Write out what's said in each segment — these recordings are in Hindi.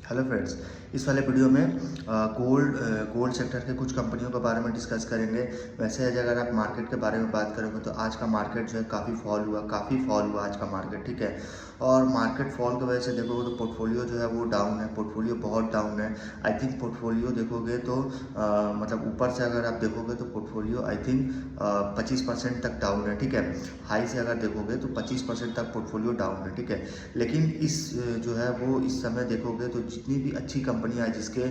हेलो फ्रेंड्स, इस वाले वीडियो में गोल्ड सेक्टर के कुछ कंपनियों के बारे में डिस्कस करेंगे। वैसे अगर आप मार्केट के बारे में बात करोगे तो आज का मार्केट जो है काफ़ी फॉल हुआ आज का मार्केट, ठीक है। और मार्केट फॉल की वजह से देखोगे तो पोर्टफोलियो जो है वो डाउन है, पोर्टफोलियो बहुत डाउन है। आई थिंक पोर्टफोलियो देखोगे तो मतलब ऊपर से अगर आप देखोगे तो पोर्टफोलियो आई थिंक 25% तक डाउन है, ठीक है। हाई से अगर देखोगे तो 25% तक पोर्टफोलियो डाउन है, ठीक है। लेकिन इस जो है वो इस समय देखोगे तो जितनी भी अच्छी कंपनियां जिसके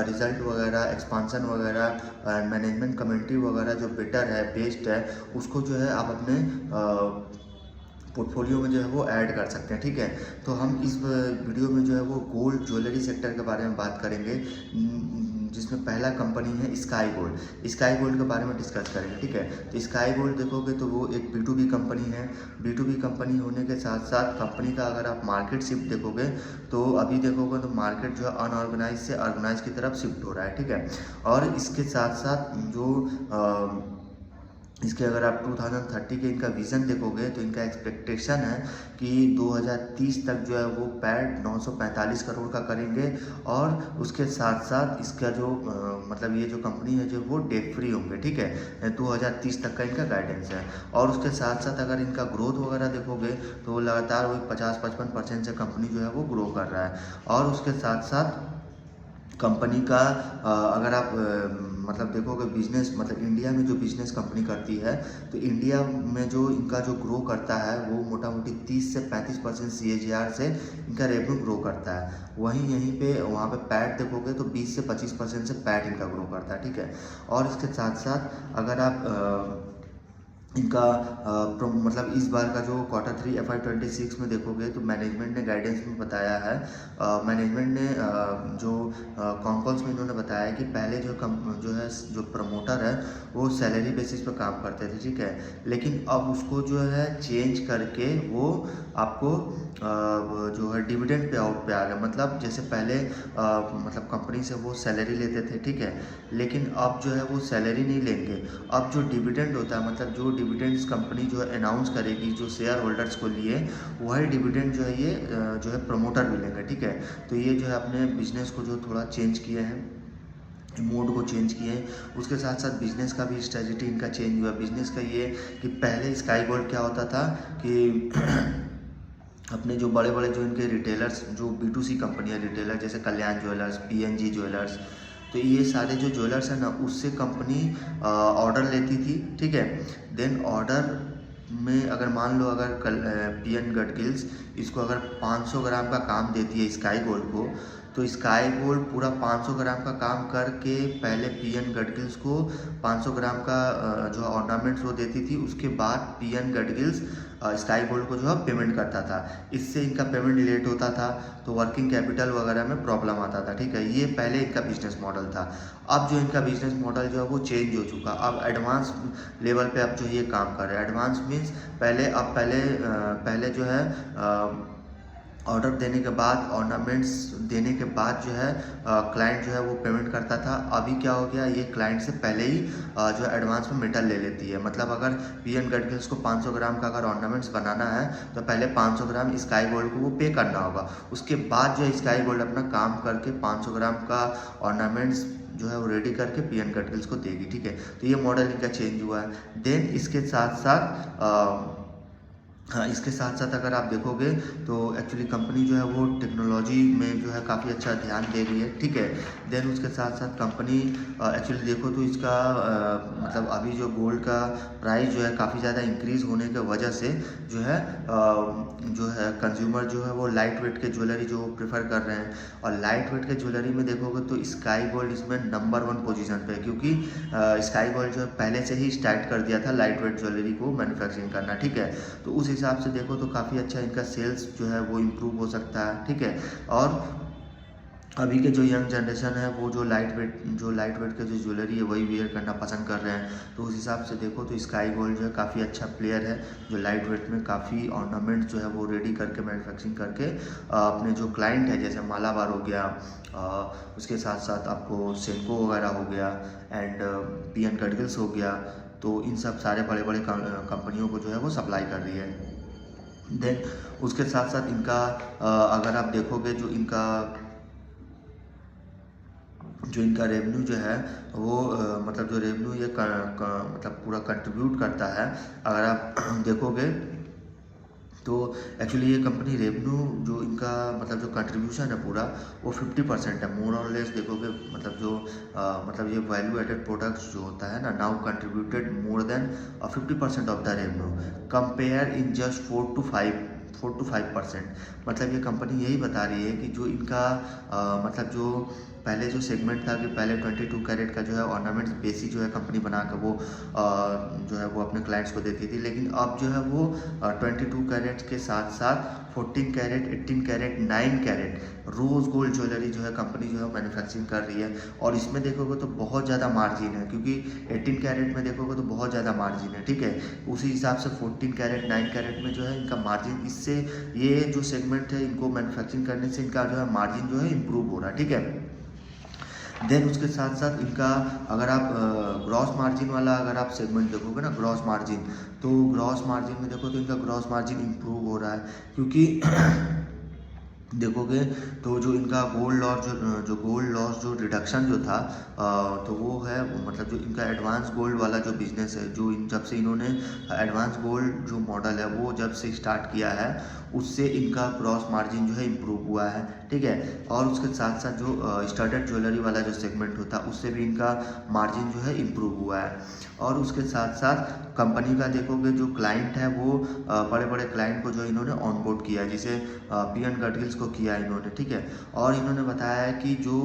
रिजल्ट वगैरह, एक्सपांसन वगैरह, मैनेजमेंट कमेंट्री वगैरह जो बेटर है, बेस्ट है, उसको जो है आप अपने पोर्टफोलियो में जो है वो ऐड कर सकते हैं, ठीक है। तो हम इस वीडियो में जो है वो गोल्ड ज्वेलरी सेक्टर के बारे में बात करेंगे, जिसमें पहला कंपनी है स्काई गोल्ड। स्काई गोल्ड के बारे में डिस्कस करेंगे, ठीक है। तो स्काई गोल्ड देखोगे तो वो एक B2B कंपनी है। B2B कंपनी होने के साथ साथ कंपनी का अगर आप मार्केट शिफ्ट देखोगे तो अभी देखोगे तो मार्केट जो है अनऑर्गेनाइज से ऑर्गेनाइज की तरफ शिफ्ट हो रहा है, ठीक है। और इसके साथ साथ जो इसके अगर आप 2030 के इनका विज़न देखोगे तो इनका एक्सपेक्टेशन है कि 2030 तक जो है वो पैट 945 करोड़ का करेंगे। और उसके साथ साथ इसका जो मतलब ये जो कंपनी है जो वो डेट फ्री होंगे, ठीक है। 2030 तक का इनका गाइडेंस है। और उसके साथ साथ अगर इनका ग्रोथ वगैरह देखोगे तो लगातार वही 50-55% से कंपनी जो है वो ग्रो कर रहा है। और उसके साथ साथ कंपनी का अगर आप मतलब देखोगे बिजनेस, मतलब इंडिया में जो बिजनेस कंपनी करती है तो इंडिया में जो इनका जो ग्रो करता है वो मोटा मोटी 30 से 35% CAGR से इनका रेवेन्यू ग्रो करता है। वहीं यहीं पे वहाँ पे पैट देखोगे तो 20 से 25% से पैट इनका ग्रो करता है, ठीक है। और इसके साथ साथ अगर आप इनका मतलब इस बार का जो Q3 FY26 में देखोगे तो मैनेजमेंट ने गाइडेंस में बताया है, मैनेजमेंट ने जो कॉन्कॉल्स में इन्होंने बताया है कि पहले जो है जो प्रमोटर है वो सैलरी बेसिस पर काम करते थे, ठीक है। लेकिन अब उसको जो है चेंज करके वो आपको जो है डिविडेंड पे आउट पे आ गया। मतलब जैसे पहले मतलब कंपनी से वो सैलरी लेते थे, ठीक है। लेकिन अब जो है वो सैलरी नहीं लेंगे। अब जो डिविडेंड होता है, मतलब जो डिविडेंड्स कंपनी जो है अनाउंस करेगी जो शेयर होल्डर्स को लिए, वही डिविडेंड जो है ये जो है प्रमोटर मिलेंगे, ठीक है। तो ये जो है अपने बिजनेस को जो थोड़ा चेंज किए हैं, मोड को चेंज किए हैं। उसके साथ साथ बिजनेस का भी स्ट्रेटजी इनका चेंज हुआ। बिजनेस का ये कि पहले स्काई गोल्ड क्या होता था कि अपने जो बड़े बड़े जो इनके रिटेलर्स, जो B2C कंपनी है रिटेलर, जैसे कल्याण ज्वेलर्स, PNG ज्वेलर्स, तो ये सारे जो ज्वेलर्स हैं ना उससे कंपनी ऑर्डर लेती थी, ठीक है। देन ऑर्डर में अगर मान लो अगर PN गडगिल्स इसको अगर 500 ग्राम का काम देती है स्काई गोल्ड को, तो स्काई गोल्ड पूरा 500 ग्राम का काम करके पहले PN गडगिल्स को 500 ग्राम का जो ऑर्नामेंट्स वो देती थी। उसके बाद PN गडगिल्स स्काई गोल्ड को जो है पेमेंट करता था। इससे इनका पेमेंट लेट होता था तो वर्किंग कैपिटल वगैरह में प्रॉब्लम आता था, ठीक है। ये पहले इनका बिजनेस मॉडल था। अब जो इनका बिजनेस मॉडल जो है वो चेंज हो चुका। अब एडवांस लेवल पे अब जो ये काम कर रहे हैं। एडवांस मीन्स पहले जो है ऑर्डर देने के बाद, ऑर्नामेंट्स देने के बाद जो है क्लाइंट जो है वो पेमेंट करता था। अभी क्या हो गया, ये क्लाइंट से पहले ही जो है एडवांस में मेटल ले लेती है। मतलब अगर PN गडगिल्स को 500 ग्राम का अगर ऑर्नामेंट्स बनाना है तो पहले 500 ग्राम स्काई गोल्ड को वो पे करना होगा। उसके बाद जो है स्काई गोल्ड अपना काम करके 500 ग्राम का ऑर्नामेंट्स जो है वो रेडी करके PN गडगिल्स को देगी, ठीक है। तो ये मॉडल इनका चेंज हुआ है। देन इसके साथ साथ हाँ, इसके साथ साथ अगर आप देखोगे तो एक्चुअली कंपनी जो है वो टेक्नोलॉजी में जो है काफ़ी अच्छा ध्यान दे रही है, ठीक है। देन उसके साथ साथ कंपनी एक्चुअली देखो तो इसका मतलब अभी जो गोल्ड का प्राइस जो है काफ़ी ज़्यादा इंक्रीज़ होने की वजह से जो है कंज्यूमर जो है वो लाइट वेट के ज्वेलरी जो प्रेफर कर रहे हैं। और लाइट वेट के ज्वेलरी में देखोगे तो स्काई गोल्ड इसमें नंबर 1 पोजीशन पे है, क्योंकि स्काई गोल्ड जो है पहले से ही स्टार्ट कर दिया था लाइट वेट ज्वेलरी को मैन्युफैक्चरिंग करना, ठीक है। तो उस हिसाब से देखो तो काफ़ी अच्छा इनका सेल्स जो है वो इम्प्रूव हो सकता है, ठीक है। और अभी के जो यंग जनरेशन है वो जो लाइट वेट के जो ज्वेलरी है वही वेयर करना पसंद कर रहे हैं। तो उस हिसाब से देखो तो स्काई गोल्ड जो है काफ़ी अच्छा प्लेयर है, जो लाइट वेट में काफ़ी ऑर्नामेंट्स जो है वो रेडी करके मैन्युफैक्चरिंग करके अपने जो क्लाइंट है, जैसे मालाबार हो गया, उसके साथ साथ आपको सेंको वगैरह हो गया, एंड PN गडगिल्स हो गया, तो इन सब सारे बड़े बड़े कंपनियों को जो है वो सप्लाई कर रही है। देन उसके साथ साथ इनका अगर आप देखोगे जो इनका जो इनका रेवेन्यू जो है वो मतलब जो रेवेन्यू ये मतलब पूरा कंट्रीब्यूट करता है, अगर आप देखोगे तो एक्चुअली ये कंपनी रेवेन्यू जो इनका मतलब जो कंट्रीब्यूशन है पूरा वो 50% है, मोर और लेस देखोगे। मतलब जो मतलब ये वैल्यू एडेड प्रोडक्ट्स जो होता है ना, now contributed more than 50% of the revenue compare in just 4 to 5%। मतलब ये कंपनी यही बता रही है कि जो इनका मतलब जो पहले जो सेगमेंट था कि पहले 22 कैरेट का जो है ऑर्नामेंट्स बेसिक जो है कंपनी बना कर वो जो है वो अपने क्लाइंट्स को देती थी, लेकिन अब जो है वो 22 कैरेट के साथ साथ 14 carat, 18 carat, 9 carat rose gold jewellery जो है कंपनी जो है मैन्युफैक्चरिंग कर रही है। और इसमें देखोगे तो बहुत ज़्यादा मार्जिन है, क्योंकि 18 कैरेट में देखोगे तो बहुत ज़्यादा मार्जिन है, ठीक है। उसी हिसाब से 14 कैरेट, 9 कैरेट में जो है इनका मार्जिन, इससे ये जो सेगमेंट है इनको मैन्युफैक्चरिंग करने से इनका जो है मार्जिन जो है इम्प्रूव हो रहा है, ठीक है। देन उसके साथ साथ इनका अगर आप ग्रॉस मार्जिन वाला अगर आप सेगमेंट देखोगे ना, ग्रॉस मार्जिन, तो ग्रॉस मार्जिन में देखो तो इनका ग्रॉस मार्जिन इम्प्रूव हो रहा है, क्योंकि देखोगे तो जो इनका गोल्ड लॉस जो रिडक्शन जो था तो वो है मतलब जो इनका एडवांस गोल्ड वाला जो बिजनेस है, जो जब से इन्होंने एडवांस गोल्ड जो मॉडल है वो जब से स्टार्ट किया है, उससे इनका ग्रॉस मार्जिन जो है इम्प्रूव हुआ है, ठीक है। और उसके साथ साथ जो स्टडेड ज्वेलरी वाला जो सेगमेंट होता है उससे भी इनका मार्जिन जो है इम्प्रूव हुआ है। और उसके साथ साथ कंपनी का देखोगे जो क्लाइंट है वो बड़े बड़े क्लाइंट को जो इन्होंने ऑनबोर्ड किया है, जैसे पीएन गडगिल्स को किया इन्होंने, ठीक है। और इन्होंने बताया है कि जो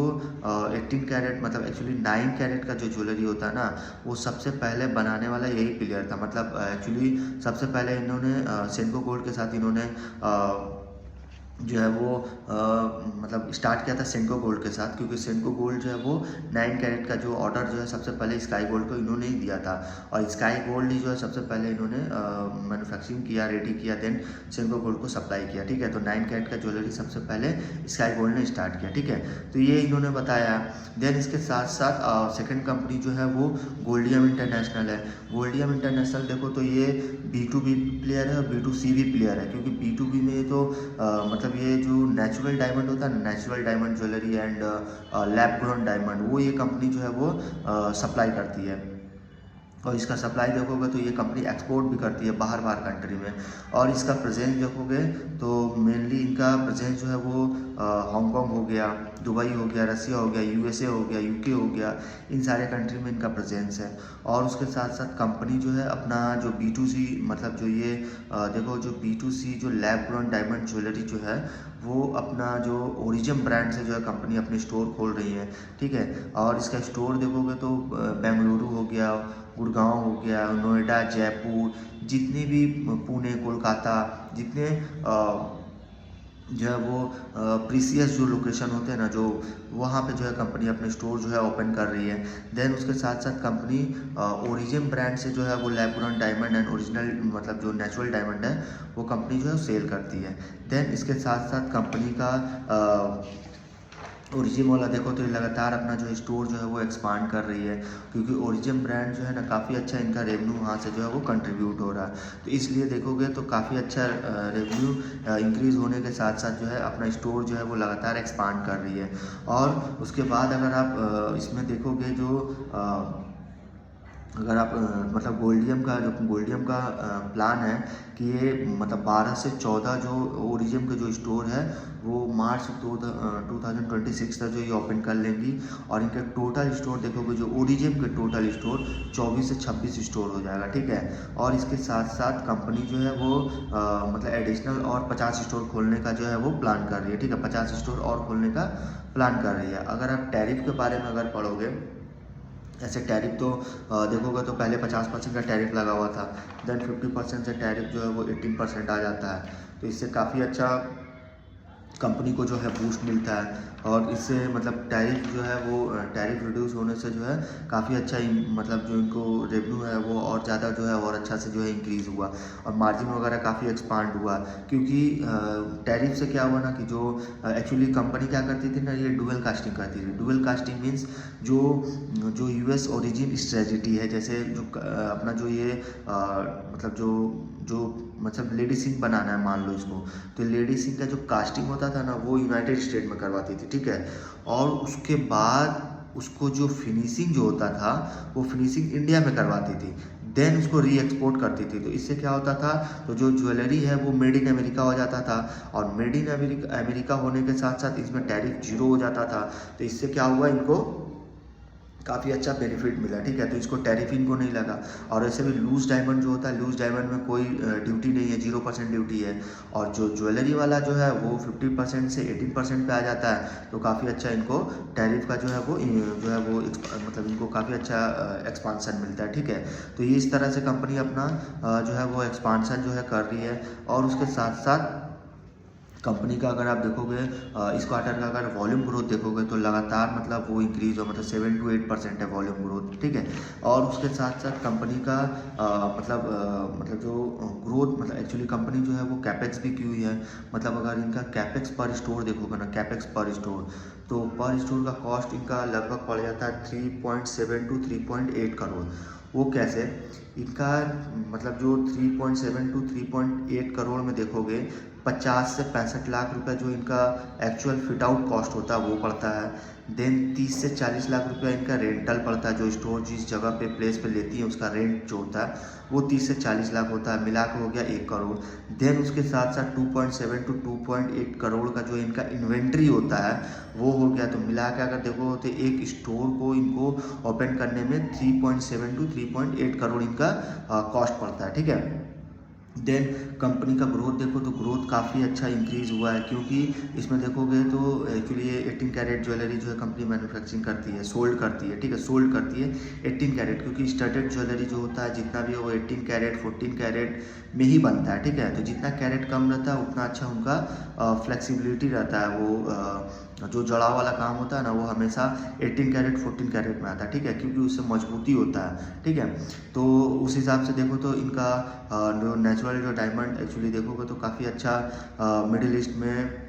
18 कैरेट मतलब एक्चुअली 9 कैरेट का जो ज्वेलरी होता है ना, वो सबसे पहले बनाने वाला यही प्लेयर था। मतलब एक्चुअली सबसे पहले इन्होंने सेनको गोल्ड के साथ इन्होंने जो है वो मतलब स्टार्ट किया था सेनको गोल्ड के साथ, क्योंकि सेनको गोल्ड जो है वो 9 कैरेट का जो ऑर्डर जो है सबसे पहले स्काई गोल्ड को इन्होंने ही दिया था, और स्काई गोल्ड ही जो है सबसे पहले इन्होंने मैन्युफैक्चरिंग किया, रेडी किया, देन सेनको गोल्ड को सप्लाई किया, ठीक है। तो 9 कैरेट का ज्वेलरी सबसे पहले स्काई गोल्ड ने स्टार्ट किया, ठीक है। तो ये इन्होंने बताया। देन इसके साथ साथ सेकेंड कंपनी जो है वो गोल्डियम इंटरनेशनल है। गोल्डियम इंटरनेशनल देखो तो ये B2B प्लेयर है और B2C भी प्लेयर है, क्योंकि B2B में तो मतलब ये जो नेचुरल डायमंड होता है ना, natural diamond jewellery and lab grown diamond, वो ये कंपनी जो है वो सप्लाई करती है। और इसका सप्लाई देखोगे तो ये कंपनी एक्सपोर्ट भी करती है बाहर कंट्री में। और इसका प्रेजेंस देखोगे तो मेनली इनका प्रेजेंस जो है वो हांगकांग हो गया, दुबई हो गया, रसिया हो गया, USA हो गया, UK हो गया, इन सारे कंट्री में इनका प्रेजेंस है। और उसके साथ साथ कंपनी जो है अपना जो B2C मतलब जो ये देखो जो B2C जो लैब ग्रोन डायमंड ज्वेलरी जो है वो अपना जो ओरिजिन ब्रांड से जो है कंपनी अपने स्टोर खोल रही है, ठीक है। और इसका स्टोर देखोगे तो बेंगलुरु हो गया, गुड़गांव हो गया, नोएडा, जयपुर, जितने भी पुणे, कोलकाता, जितने जो है वो प्रीसियस जो लोकेशन होते हैं ना, जो वहाँ पे जो है कंपनी अपने स्टोर जो है ओपन कर रही है। देन उसके साथ साथ कंपनी ओरिजिन ब्रांड से जो है वो lab grown diamond and original मतलब जो नेचुरल डायमंड है वो कंपनी जो है सेल करती है। देन इसके साथ साथ कंपनी का ओरिजिन वाला देखो तो ये लगातार अपना जो स्टोर जो है वो एक्सपांड कर रही है, क्योंकि ओरिजिन ब्रांड जो है ना काफ़ी अच्छा इनका रेवेन्यू वहाँ से जो है वो कंट्रीब्यूट हो रहा है। तो इसलिए देखोगे तो काफ़ी अच्छा रेवेन्यू इंक्रीज होने के साथ साथ जो है अपना स्टोर जो है वो लगातार एक्सपांड कर रही है। और उसके बाद अगर आप इसमें देखोगे जो अगर आप मतलब गोल्डियम का प्लान है कि ये मतलब 12 से 14 जो ओरिजिन के जो स्टोर है वो मार्च 2026 तक जो ये ओपन कर लेंगी। और इनके टोटल स्टोर देखोगे जो ओरिजिन के टोटल स्टोर 24 से 26 स्टोर हो जाएगा, ठीक है। और इसके साथ साथ कंपनी जो है वो मतलब एडिशनल और 50 स्टोर खोलने का जो है वो प्लान कर रही है, ठीक है। 50 स्टोर और खोलने का प्लान कर रही है। अगर आप टैरिफ के बारे में अगर पढ़ोगे, ऐसे टैरिफ तो देखोगे तो पहले 50% का टैरिफ लगा हुआ था, देन 50% से टैरिफ जो है वो 18% आ जाता है। तो इससे काफ़ी अच्छा कंपनी को जो है बूस्ट मिलता है। और इससे मतलब टैरिफ जो है वो टैरिफ रिड्यूस होने से जो है काफ़ी अच्छा मतलब जो इनको रेवेन्यू है वो और ज़्यादा जो है और अच्छा से जो है इंक्रीज़ हुआ, और मार्जिन वगैरह काफ़ी एक्सपांड हुआ। क्योंकि टैरिफ से क्या हुआ ना कि जो एक्चुअली कंपनी क्या करती थी ना, ये डुअल कास्टिंग करती थी। डुअल कास्टिंग मीन्स जो US ओरिजिन स्ट्रेटजी है, जैसे जो अपना जो ये मतलब जो मतलब लेडी सिंह बनाना है मान लो इसको, तो लेडी सिंह का जो कास्टिंग होता था ना वो यूनाइटेड स्टेट में करवाती थी, ठीक है। और उसके बाद उसको जो फिनिशिंग जो होता था वो फिनिशिंग इंडिया में करवाती थी, देन उसको री एक्सपोर्ट करती थी। तो इससे क्या होता था, तो जो ज्वेलरी है वो मेड इन अमेरिका हो जाता था, और मेड इन अमेरिका होने के साथ साथ इसमें टैरिफ जीरो हो जाता था। तो इससे क्या हुआ, इनको काफ़ी अच्छा बेनिफिट मिला, ठीक है। तो इसको टैरिफ इनको नहीं लगा। और ऐसे भी लूज डायमंड जो होता है, लूज डायमंड में कोई ड्यूटी नहीं है, 0% ड्यूटी है। और जो ज्वेलरी वाला जो है वो 50% से 18% पे आ जाता है। तो काफ़ी अच्छा इनको टैरिफ का जो है वो मतलब इनको काफ़ी अच्छा एक्सपांसन मिलता है, ठीक है। तो ये इस तरह से कंपनी अपना जो है वो एक्सपांसन जो है कर रही है। और उसके साथ साथ कंपनी का अगर आप देखोगे इस क्वार्टर का अगर वॉल्यूम ग्रोथ देखोगे तो लगातार मतलब वो इंक्रीज हो, मतलब 7 to 8% है वॉल्यूम ग्रोथ, ठीक है। और उसके साथ साथ कंपनी का मतलब जो ग्रोथ, मतलब एक्चुअली कंपनी जो है वो कैपेक्स भी की हुई है। मतलब अगर इनका कैपेक्स पर स्टोर देखोगे ना, कैपेक्स पर स्टोर, तो पर स्टोर का कॉस्ट इनका लगभग पड़ जाता है 3.7 to 3.8 करोड़। वो कैसे, इनका मतलब जो 3.7 to 3.8 करोड़ में देखोगे 50 से 65 लाख रुपए जो इनका एक्चुअल फिट आउट कॉस्ट होता है वो पड़ता है। देन 30 से 40 लाख रुपया इनका रेंटल पड़ता है, जो स्टोर जिस जगह पे प्लेस पे लेती है उसका रेंट जो होता है वो 30 से 40 लाख होता है, मिला के हो गया 1 करोड़। देन उसके साथ साथ 2.7 to 2.8 करोड़ का जो इनका इन्वेंट्री होता है वो हो गया। तो मिला के अगर देखो तो एक स्टोर को इनको ओपन करने में 3.7 to 3.8 करोड़ इनका कॉस्ट पड़ता है, ठीक है। देन कंपनी का ग्रोथ देखो तो ग्रोथ काफ़ी अच्छा इंक्रीज़ हुआ है, क्योंकि इसमें देखोगे तो एक्चुअली ये 18 कैरेट ज्वेलरी जो है कंपनी मैन्युफैक्चरिंग करती है, सोल्ड करती है, ठीक है, सोल्ड करती है 18 कैरेट, क्योंकि स्टडेड ज्वेलरी जो होता है जितना भी है वो 18 कैरेट 14 कैरेट में ही बनता है, ठीक है। तो जितना कैरेट कम रहता है उतना अच्छा उनका फ्लेक्सिबिलिटी रहता है। वो जो जड़ाव वाला काम होता है ना वो हमेशा 18 कैरेट 14 कैरेट में आता है, ठीक है, क्योंकि उससे मजबूती होता है, ठीक है। तो उस हिसाब से देखो तो इनका जो नेचुरल जो डायमंड एक्चुअली देखोगे तो काफ़ी अच्छा मिडिल ईस्ट में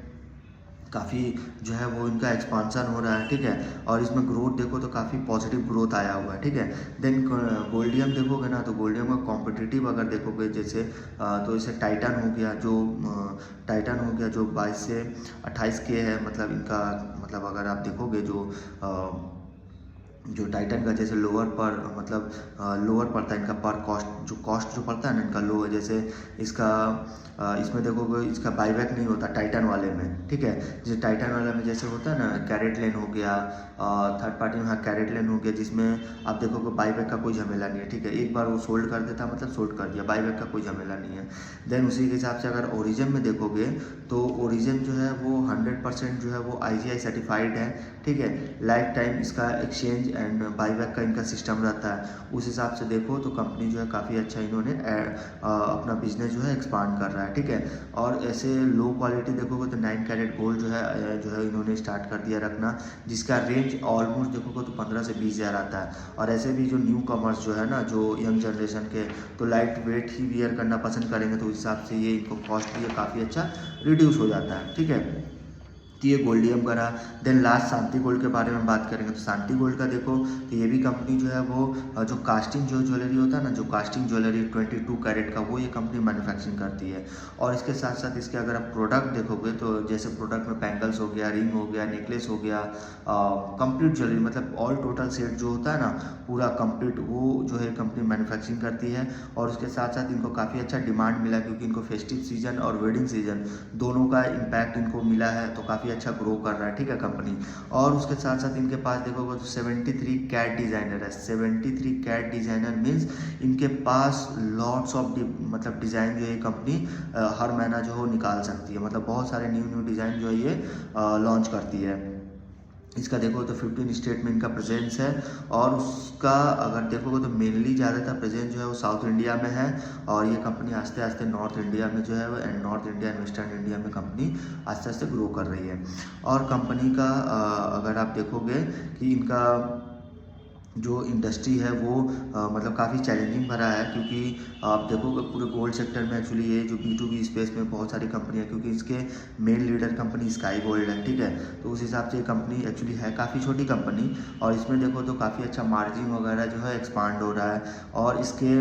काफ़ी जो है वो इनका एक्सपांसन हो रहा है, ठीक है। और इसमें ग्रोथ देखो तो काफ़ी पॉजिटिव ग्रोथ आया हुआ है, ठीक है। देन गोल्डियम देखोगे ना तो गोल्डियम का कॉम्पिटिटिव अगर देखोगे जैसे तो इसे टाइटन हो गया, जो टाइटन हो गया जो 22 से 28 के है, मतलब इनका मतलब अगर आप देखोगे जो टाइटन का जैसे लोअर पर मतलब लोअर पड़ता है इनका पर कॉस्ट जो पड़ता है ना इनका लो है। जैसे इसका इसमें देखोगे इसका बाईबैक नहीं होता टाइटन वाले में, ठीक है। जैसे टाइटन वाले में जैसे होता है ना कैरेट लेन हो गया, थर्ड पार्टी में हाँ कैरेट लेन हो गया, जिसमें आप देखोगे बाईबैक का कोई झमेला नहीं है, ठीक है। एक बार वो सोल्ड कर देता मतलब सोल्ड कर दिया, बाईबैक का कोई झमेला नहीं है। देन उसी के हिसाब से अगर ओरिजिन में देखोगे तो ओरिजिन जो है वो 100% जो है वो IGI सर्टिफाइड है, ठीक है। लाइफ टाइम इसका एक्सचेंज एंड बाईबैक का इनका सिस्टम रहता है। उस हिसाब से देखो तो कंपनी जो है काफ़ी अच्छा इन्होंने अपना बिजनेस जो है एक्सपांड कर रहा है, ठीक है। और ऐसे लो क्वालिटी देखोगे तो 9 कैरेट गोल्ड जो है इन्होंने स्टार्ट कर दिया रखना, जिसका रेंज ऑलमोस्ट देखोगे तो 15 से 20 हज़ार आता है। और ऐसे भी जो न्यू कमर्स जो है ना, जो यंग जनरेशन के, तो लाइट वेट ही वियर करना पसंद करेंगे, तो उस हिसाब से ये इनको कॉस्ट भी काफ़ी अच्छा रिड्यूस हो जाता है, ठीक है। तो ये गोल्डियम करा। देन लास्ट शांति गोल्ड के बारे में बात करेंगे तो शांति गोल्ड का देखो तो ये भी कंपनी जो है वो जो कास्टिंग जो ज्वेलरी होता है ना, जो कास्टिंग ज्वेलरी 22 कैरेट का, वो ये कंपनी मैन्युफैक्चरिंग करती है। और इसके साथ साथ इसके अगर आप प्रोडक्ट देखोगे तो जैसे प्रोडक्ट में बैंगल्स हो गया, रिंग हो गया, नेकलेस हो गया, कंप्लीट ज्वेलरी मतलब ऑल टोटल सेट जो होता है ना पूरा कंप्लीट, वो जो है कंपनी मैन्युफैक्चरिंग करती है। और उसके साथ साथ इनको काफ़ी अच्छा डिमांड मिला, क्योंकि इनको फेस्टिव सीजन और वेडिंग सीजन दोनों का इम्पैक्ट इनको मिला है, तो काफ़ी अच्छा ग्रो कर रहा है, ठीक है कंपनी। और उसके साथ साथ इनके पास देखोगे तो 73 कैट डिज़ाइनर है। 73 कैट डिज़ाइनर मीन्स इनके पास लॉट्स ऑफ मतलब डिज़ाइन जो ये कंपनी हर महीना जो हो निकाल सकती है, मतलब बहुत सारे न्यू डिज़ाइन जो है ये लॉन्च करती है। इसका देखो तो 15 स्टेट में इनका प्रेजेंस है। और उसका अगर देखोगे तो मेनली ज़्यादातर प्रेजेंस जो है वो साउथ इंडिया में है, और ये कंपनी आस्ते आस्ते नॉर्थ इंडिया में जो है वो and north India and western India में कंपनी आस्ते आस्ते ग्रो कर रही है। और कंपनी का अगर आप देखोगे कि इनका जो इंडस्ट्री है वो मतलब काफ़ी चैलेंजिंग भरा है, क्योंकि आप देखोगे पूरे गोल्ड सेक्टर में एक्चुअली ये जो B2B स्पेस में बहुत सारी कंपनियां, क्योंकि इसके main leader company sky gold है, ठीक है। तो उस हिसाब से ये कंपनी एक्चुअली है काफ़ी छोटी कंपनी, और इसमें देखो तो काफ़ी अच्छा मार्जिन वगैरह जो है एक्सपांड हो रहा है, और इसके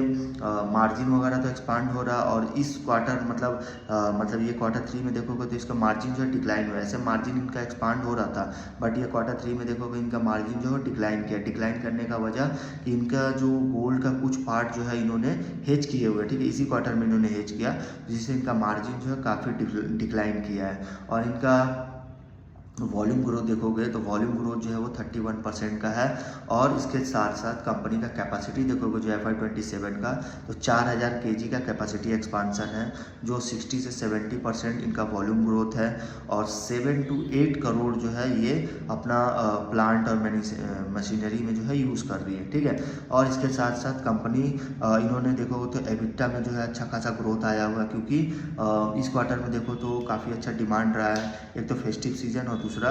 मार्जिन वगैरह तो एक्सपांड हो रहा है। और इस क्वार्टर मतलब ये Q3 में देखोगे तो इसका मार्जिन जो है डिक्लाइन हुआ है। ऐसे मार्जिन इनका एक्सपांड हो रहा था, बट ये Q3 में देखोगे इनका मार्जिन जो है डिक्लाइन किया। डिक्लाइन करने का वजह कि इनका जो गोल्ड का कुछ पार्ट जो है इन्होंने हेज किए हुए, ठीक है, इसी क्वार्टर में इन्होंने हेज किया, जिससे इनका मार्जिन जो है काफ़ी डिक्लाइन किया है। और इनका वॉल्यूम ग्रोथ देखोगे तो वॉल्यूम ग्रोथ जो है वो 31% का है। और इसके साथ साथ कंपनी का कैपेसिटी देखोगे जो FY27 का, तो 4000 kg का कैपेसिटी एक्सपांसन है, जो 60 से 70% इनका वॉल्यूम ग्रोथ है। और 7 to 8 करोड़ जो है ये अपना प्लांट और मशीनरी में जो है यूज़ कर रही है, ठीक है। और इसके साथ साथ कंपनी इन्होंने देखोगे तो एबिटा में जो है अच्छा खासा ग्रोथ आया हुआ है, क्योंकि इस क्वार्टर में देखो तो काफ़ी अच्छा डिमांड रहा है। एक तो फेस्टिव सीजन और दूसरा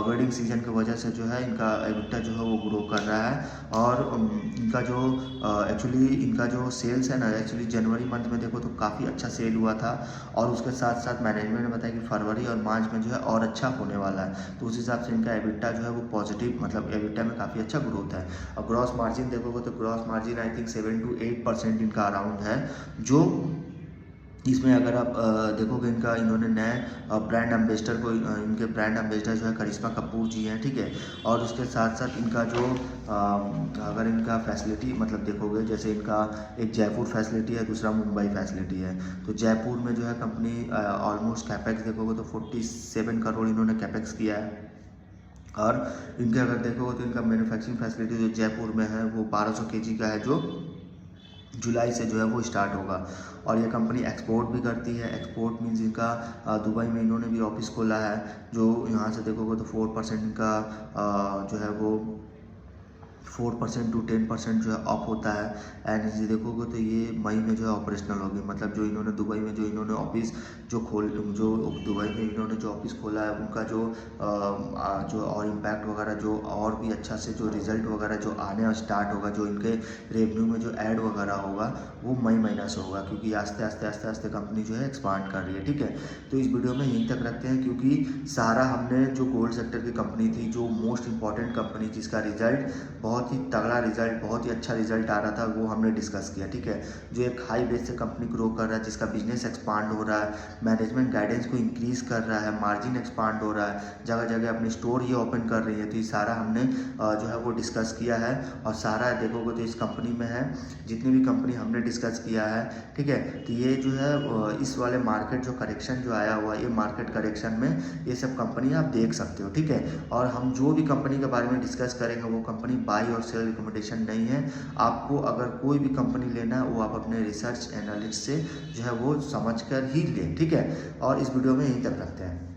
वेडिंग सीजन की वजह से जो है इनका एबिटा जो है वो ग्रो कर रहा है। और इनका जो एक्चुअली इनका जो सेल्स है ना, एक्चुअली जनवरी मंथ में देखो तो काफ़ी अच्छा सेल हुआ था। और उसके साथ साथ मैनेजमेंट ने बताया कि फरवरी और मार्च में जो है और अच्छा होने वाला है, तो उस हिसाब से इनका एबिटा जो है वो पॉजिटिव, मतलब एबिटा में काफ़ी अच्छा ग्रोथ है। और ग्रॉस मार्जिन देखोगे तो gross margin I think 7 to 8% इनका अराउंड है। जो इसमें अगर आप देखोगे इनका इन्होंने नए ब्रांड एम्बेसडर को इनके ब्रांड एम्बेसडर जो है करिश्मा कपूर जी हैं, ठीक है। और उसके साथ साथ इनका जो अगर इनका फैसिलिटी मतलब देखोगे, जैसे इनका एक जयपुर फैसिलिटी है, दूसरा मुंबई फैसिलिटी है। तो जयपुर में जो है कंपनी ऑलमोस्ट कैपेक्स देखोगे तो 47 करोड़ इन्होंने कैपेक्स किया है। और इनके अगर देखोगे तो इनका मैन्युफैक्चरिंग फैसिलिटी जो जयपुर में है वो 1200 kg का है, जो जुलाई से जो है वो स्टार्ट होगा। और ये कंपनी एक्सपोर्ट भी करती है। एक्सपोर्ट मीन्स इनका दुबई में इन्होंने भी ऑफिस खोला है, जो यहाँ से देखोगे तो 4% का जो है वो 4% to 10% जो है ऑफ होता है। एंड ये देखोगे तो ये मई में जो है ऑपरेशनल होगी, मतलब जो इन्होंने दुबई में जो इन्होंने ऑफिस जो दुबई में इन्होंने जो ऑफिस खोला है, उनका जो और इम्पैक्ट वगैरह जो और भी अच्छा से जो रिजल्ट वगैरह जो आने स्टार्ट होगा, जो इनके रेवेन्यू में जो ऐड वगैरह होगा वो मई महीना से होगा, क्योंकि आस्ते आस्ते आस्ते आस्ते कंपनी जो है एक्सपांड कर रही है, ठीक है। तो इस वीडियो में यहीं तक रखते हैं, क्योंकि सारा हमने जो गोल्ड सेक्टर की कंपनी थी, जो मोस्ट इंपॉर्टेंट कंपनी जिसका रिजल्ट बहुत ही तगड़ा रिजल्ट, बहुत ही अच्छा रिजल्ट आ रहा था, वो हमने डिस्कस किया, ठीक है। जो एक हाई बेस से कंपनी ग्रो कर रहा है, जिसका बिजनेस एक्सपांड हो रहा है, मैनेजमेंट गाइडेंस को इंक्रीज कर रहा है, मार्जिन एक्सपांड हो रहा है, जगह जगह अपने स्टोर ये ओपन कर रही है। तो ये सारा हमने जो है वो डिस्कस किया है। और सारा देखोगे तो इस कंपनी में है, जितनी भी कंपनी हमने डिस्कस किया है, ठीक है। तो ये जो है इस वाले मार्केट जो करेक्शन जो आया हुआ है, ये मार्केट करेक्शन में ये सब कंपनी आप देख सकते हो, ठीक है। और हम जो भी कंपनी के बारे में डिस्कस करेंगे वो कंपनी बाई और सेल रिकमेंडेशन नहीं है। आपको अगर कोई भी कंपनी लेना है, वो आप अपने रिसर्च एनालिस्ट से जो है वो समझ कर ही लें, ठीक है। और इस वीडियो में यहीं तक रखते हैं।